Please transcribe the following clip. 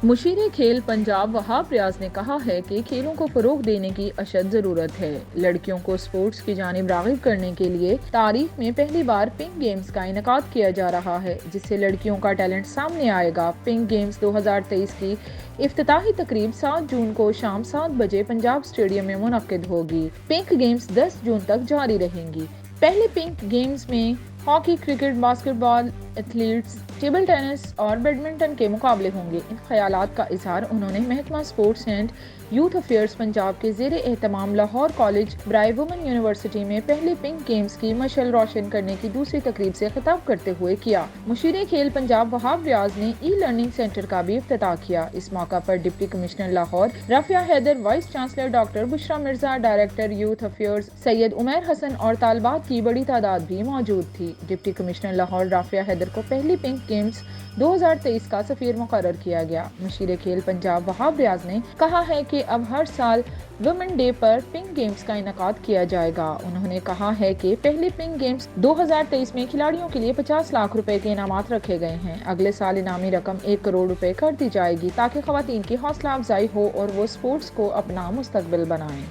مشیر کھیل پنجاب وہاب ریاض نے کہا ہے کہ کھیلوں کو فروغ دینے کی اشد ضرورت ہے۔ لڑکیوں کو سپورٹس کی جانب راغب کرنے کے لیے تاریخ میں پہلی بار پنک گیمز کا انعقاد کیا جا رہا ہے، جس سے لڑکیوں کا ٹیلنٹ سامنے آئے گا۔ پنک گیمز 2023 کی افتتاحی تقریب 7 جون کو شام 7 بجے پنجاب اسٹیڈیم میں منعقد ہوگی۔ پنک گیمز 10 جون تک جاری رہیں گی۔ پہلے پنک گیمز میں ہاکی، کرکٹ، باسکٹ بال، ایتھلیٹکس، ٹیبل ٹینس اور بیڈمنٹن کے مقابلے ہوں گے۔ ان خیالات کا اظہار انہوں نے محکمہ sports and youth affairs Punjab کے زیر اہتمام لاہور کالج برائے وومن یونیورسٹی میں پہلے پنک گیمز کی مشعل روشن کرنے کی دوسری تقریب سے خطاب کرتے ہوئے کیا۔ مشیر کھیل پنجاب وہاب ریاض نے ای لرننگ سینٹر کا بھی افتتاح کیا۔ اس موقع پر deputy commissioner Lahore Rafia Haider, vice chancellor doctor Bushra Mirza, director youth affairs Syed Umair Hasan اور طالبات کی بڑی تعداد بھی موجود تھی۔ ڈپٹی کمشنر لاہور رافعہ حیدر کو پہلی پنک گیمز 2023 کا سفیر مقرر کیا گیا۔ مشیر کھیل پنجاب وہاب ریاض نے کہا ہے کہ اب ہر سال ویمن ڈے پر پنک گیمز کا انعقاد کیا جائے گا۔ انہوں نے کہا ہے کہ پہلی پنک گیمز 2023 میں کھلاڑیوں کے لیے 50 لاکھ روپے کے انعامات رکھے گئے ہیں۔ اگلے سال انعامی رقم 1 کروڑ روپے کر دی جائے گی تاکہ خواتین کی حوصلہ افزائی ہو اور وہ سپورٹس کو اپنا مستقبل بنائیں۔